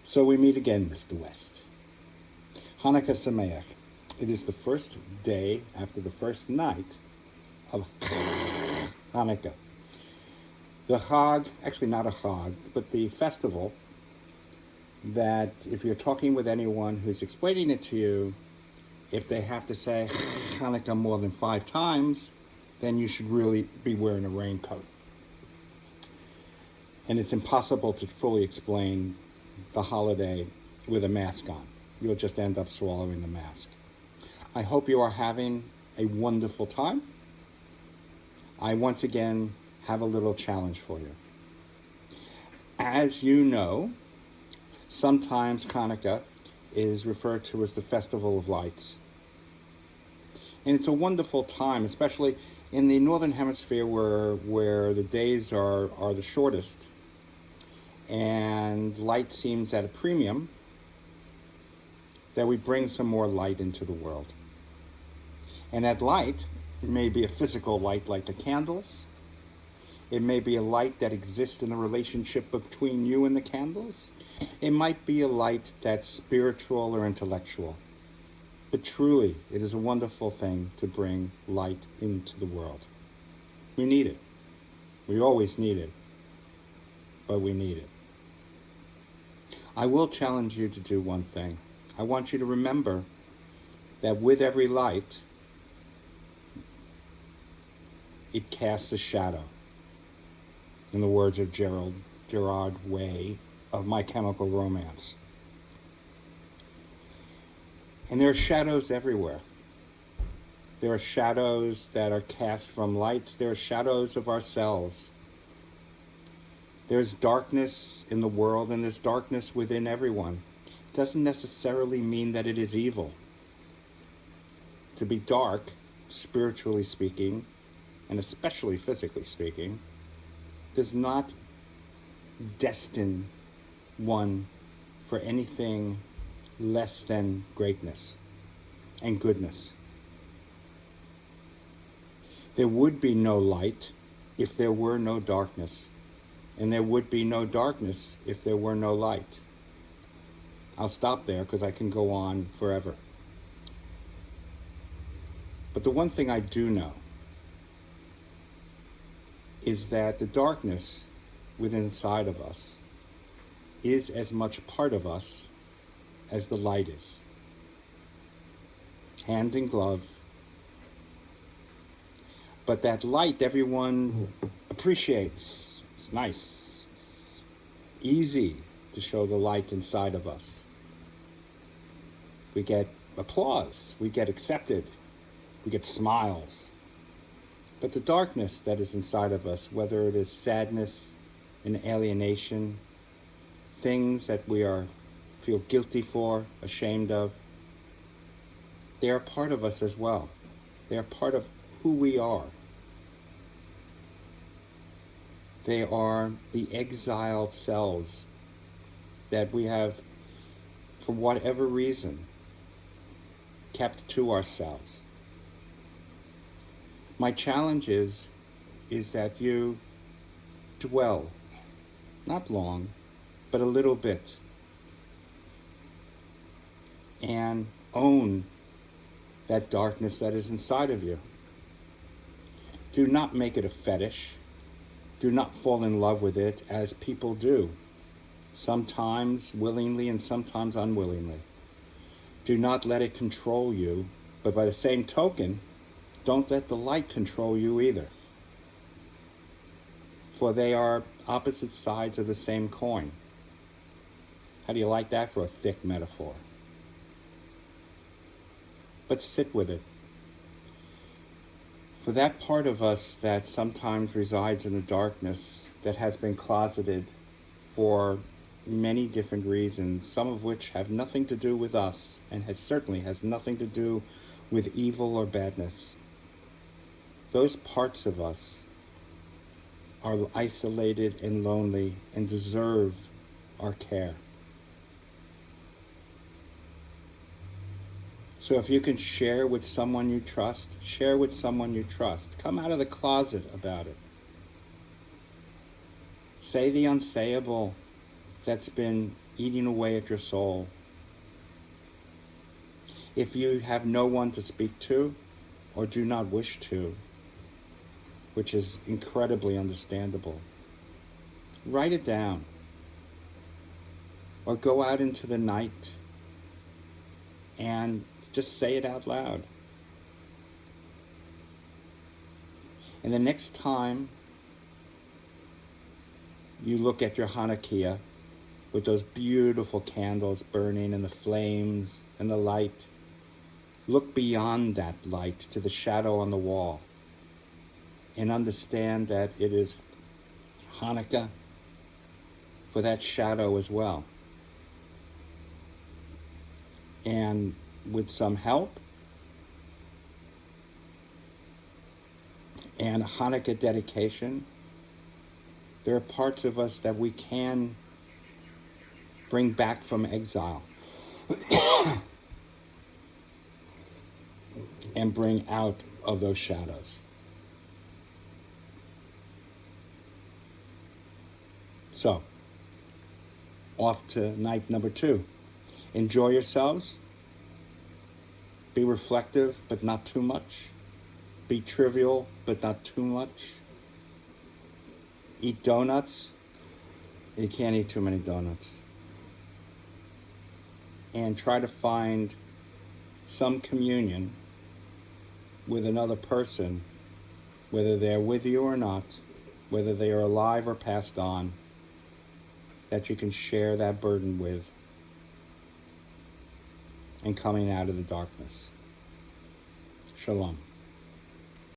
So we meet again, Mr. West. Hanukkah Sameach. It is the first day after the first night of Hanukkah. The Chag, actually not a Chag, but the festival that if you're talking with anyone who's explaining it to you, if they have to say Hanukkah more than 5 times, then you should really be wearing a raincoat. And it's impossible to fully explain the holiday with a mask on. You'll just end up swallowing the mask. I hope you are having a wonderful time. I once again have a little challenge for you. As you know, sometimes Hanukkah is referred to as the Festival of Lights. And it's a wonderful time, especially in the Northern Hemisphere where the days are the shortest and light seems at a premium, that we bring some more light into the world. And that light may be a physical light like the candles. It may be a light that exists in a relationship between you and the candles. It might be a light that's spiritual or intellectual. But truly, it is a wonderful thing to bring light into the world. We need it. We always need it. But we need it. I will challenge you to do one thing. I want you to remember that with every light, it casts a shadow. In the words of Gerard Way of My Chemical Romance. And there are shadows everywhere. There are shadows that are cast from lights. There are shadows of ourselves. There's darkness in the world and there's darkness within everyone. It doesn't necessarily mean that it is evil. To be dark, spiritually speaking, and especially physically speaking, does not destine one for anything less than greatness and goodness. There would be no light if there were no darkness, and there would be no darkness if there were no light. I'll stop there because I can go on forever. But the one thing I do know is that the darkness within inside of us is as much part of us as the light is. Hand in glove. But that light everyone appreciates. It's nice. It's easy to show the light inside of us. We get applause. We get accepted. We get smiles. But the darkness that is inside of us, whether it is sadness and alienation, things that we feel guilty for, ashamed of, they are part of us as well. They are part of who we are. They are the exiled selves that we have, for whatever reason, kept to ourselves. My challenge is that you dwell, not long, but a little bit, and own that darkness that is inside of you. Do not make it a fetish. Do not fall in love with it as people do, sometimes willingly and sometimes unwillingly. Do not let it control you, but by the same token, don't let the light control you either. For they are opposite sides of the same coin. How do you like that for a thick metaphor? But sit with it. For that part of us that sometimes resides in the darkness, that has been closeted for many different reasons, some of which have nothing to do with us, and certainly has nothing to do with evil or badness. Those parts of us are isolated and lonely and deserve our care. So if you can share with someone you trust, share with someone you trust. Come out of the closet about it. Say the unsayable that's been eating away at your soul. If you have no one to speak to or do not wish to, which is incredibly understandable, write it down. Or go out into the night and just say it out loud. And the next time you look at your Hanukkah with those beautiful candles burning and the flames and the light, look beyond that light to the shadow on the wall and understand that it is Hanukkah for that shadow as well. And with some help and a Hanukkah dedication, there are parts of us that we can bring back from exile and bring out of those shadows. So, off to night number 2. Enjoy yourselves. Be reflective, but not too much. Be trivial, but not too much. Eat donuts. You can't eat too many donuts. And try to find some communion with another person, whether they're with you or not, whether they are alive or passed on, that you can share that burden with and coming out of the darkness. Shalom.